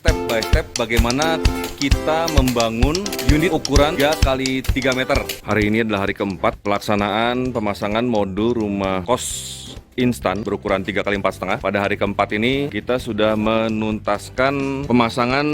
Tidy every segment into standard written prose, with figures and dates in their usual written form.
step by step bagaimana kita membangun unit ukuran 3x3 meter. Hari ini adalah hari keempat pelaksanaan pemasangan modul rumah kos instan berukuran 3x4,5. Pada hari keempat ini kita sudah menuntaskan pemasangan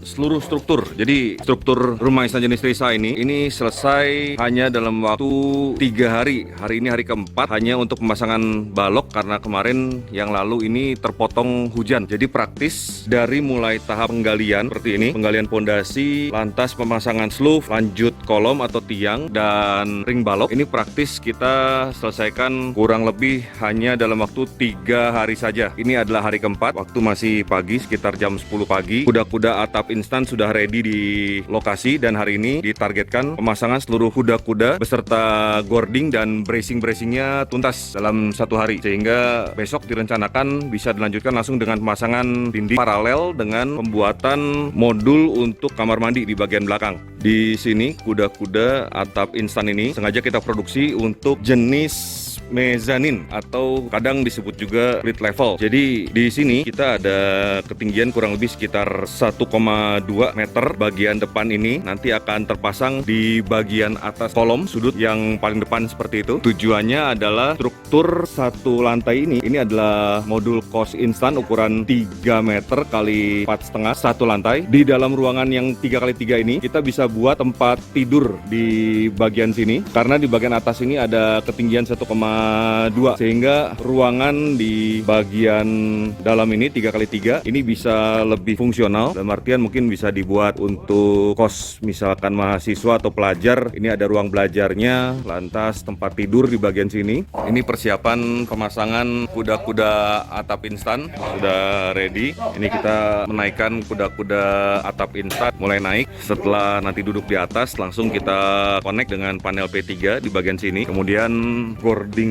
seluruh struktur. Jadi struktur rumah instan jenis Risa ini selesai hanya dalam waktu 3 hari. Hari ini hari keempat hanya untuk pemasangan balok karena kemarin yang lalu ini terpotong hujan. Jadi praktis dari mulai tahap penggalian seperti ini, penggalian pondasi, lantas pemasangan sloof, lanjut kolom atau tiang dan ring balok. Ini praktis kita selesaikan kurang lebih hanya dalam waktu 3 hari saja. Ini adalah hari keempat, waktu masih pagi sekitar jam 10 pagi. Kuda-kuda atap instan sudah ready di lokasi dan hari ini ditargetkan pemasangan seluruh kuda-kuda beserta gording dan bracing-bracingnya tuntas dalam 1 hari. Sehingga besok direncanakan bisa dilanjutkan langsung dengan pemasangan dinding paralel dengan pembuatan modul untuk kamar mandi di bagian belakang. Di sini kuda-kuda atap instan ini sengaja kita produksi untuk jenis mezanin atau kadang disebut juga split level. Jadi di sini kita ada ketinggian kurang lebih sekitar 1,2 meter. Bagian depan ini nanti akan terpasang di bagian atas kolom sudut yang paling depan seperti itu. Tujuannya adalah struktur satu lantai ini adalah modul kos instan ukuran 3 meter kali 4,5 satu lantai. Di dalam ruangan yang 3x3 ini kita bisa buat tempat tidur di bagian sini karena di bagian atas ini ada ketinggian 1,2 sehingga ruangan di bagian dalam ini 3x3 ini bisa lebih fungsional. Dalam artian mungkin bisa dibuat untuk kos misalkan mahasiswa atau pelajar. Ini ada ruang belajarnya, lantas tempat tidur di bagian sini. Ini persiapan pemasangan kuda-kuda atap instan sudah ready. Ini kita menaikkan kuda-kuda atap instan mulai naik. Setelah nanti duduk di atas langsung kita connect dengan panel P3 di bagian sini. Kemudian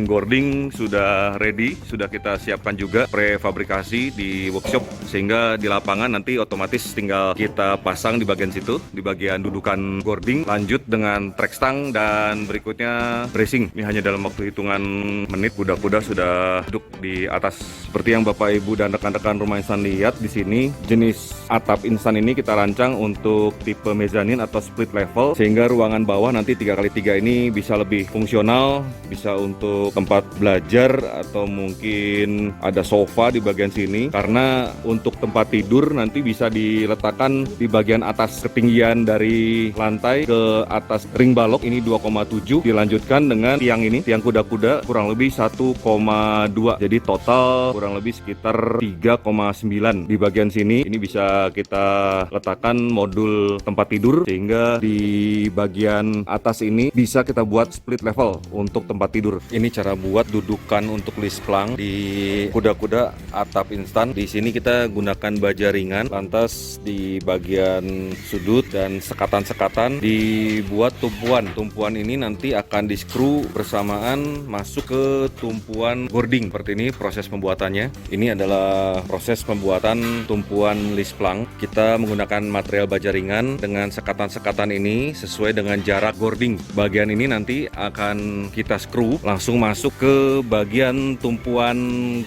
gording sudah ready, sudah kita siapkan juga prefabrikasi di workshop sehingga di lapangan nanti otomatis tinggal kita pasang di bagian situ, di bagian dudukan gording, lanjut dengan track stang dan berikutnya bracing. Ini hanya dalam waktu hitungan menit kuda-kuda sudah duduk di atas. Seperti yang Bapak Ibu dan rekan-rekan rumah instan lihat di sini, jenis atap instan ini kita rancang untuk tipe mezanin atau split level sehingga ruangan bawah nanti 3x3 ini bisa lebih fungsional, bisa untuk tempat belajar atau mungkin ada sofa di bagian sini. Karena untuk tempat tidur nanti bisa diletakkan di bagian atas, ketinggian dari lantai ke atas ring balok ini 2,7 dilanjutkan dengan tiang ini, tiang kuda-kuda kurang lebih 1,2, jadi total kurang lebih sekitar 3,9 di bagian sini. Ini bisa kita letakkan modul tempat tidur sehingga di bagian atas ini bisa kita buat split level untuk tempat tidur. Ini cara buat dudukan untuk list plank di kuda-kuda atap instan. Di sini kita gunakan baja ringan, lantas di bagian sudut dan sekatan-sekatan dibuat tumpuan. Tumpuan ini nanti akan di screw bersamaan masuk ke tumpuan gording. Seperti ini proses pembuatannya. Ini adalah proses pembuatan tumpuan list plank. Kita menggunakan material baja ringan dengan sekatan-sekatan ini sesuai dengan jarak gording. Bagian ini nanti akan kita screw langsung masuk ke bagian tumpuan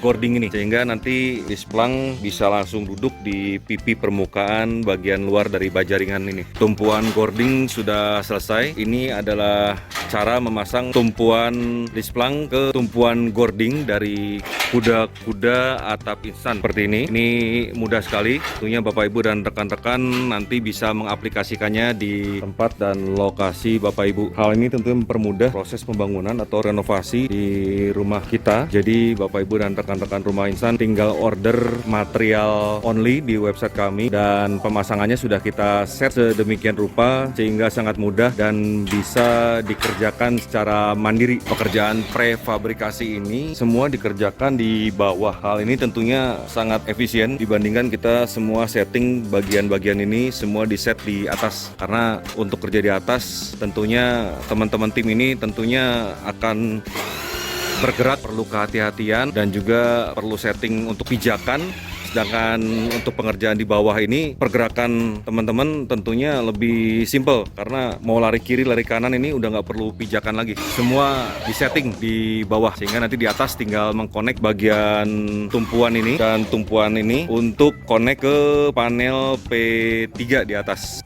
gording ini sehingga nanti list plank bisa langsung duduk di pipi permukaan bagian luar dari baja ringan ini. Tumpuan gording sudah selesai. Ini adalah cara memasang tumpuan list plank ke tumpuan gording dari kuda-kuda atap instan seperti ini. Ini mudah sekali. Tentunya Bapak Ibu dan rekan-rekan nanti bisa mengaplikasikannya di tempat dan lokasi Bapak Ibu. Hal ini tentunya mempermudah proses pembangunan atau renovasi di rumah kita. Jadi Bapak Ibu dan rekan-rekan rumah instan tinggal order material only di website kami dan pemasangannya sudah kita set sedemikian rupa sehingga sangat mudah dan bisa dikerjakan secara mandiri. Pekerjaan prefabrikasi ini semua dikerjakan di bawah. Hal ini tentunya sangat efisien dibandingkan kita semua setting bagian-bagian ini semua di set di atas. Karena untuk kerja di atas tentunya teman-teman tim ini tentunya akan bergerak, perlu kehati-hatian dan juga perlu setting untuk pijakan. Sedangkan untuk pengerjaan di bawah ini, pergerakan teman-teman tentunya lebih simple karena mau lari kiri, lari kanan ini udah nggak perlu pijakan lagi. Semua disetting di bawah sehingga nanti di atas tinggal mengkonek bagian tumpuan ini dan tumpuan ini untuk konek ke panel P3 di atas.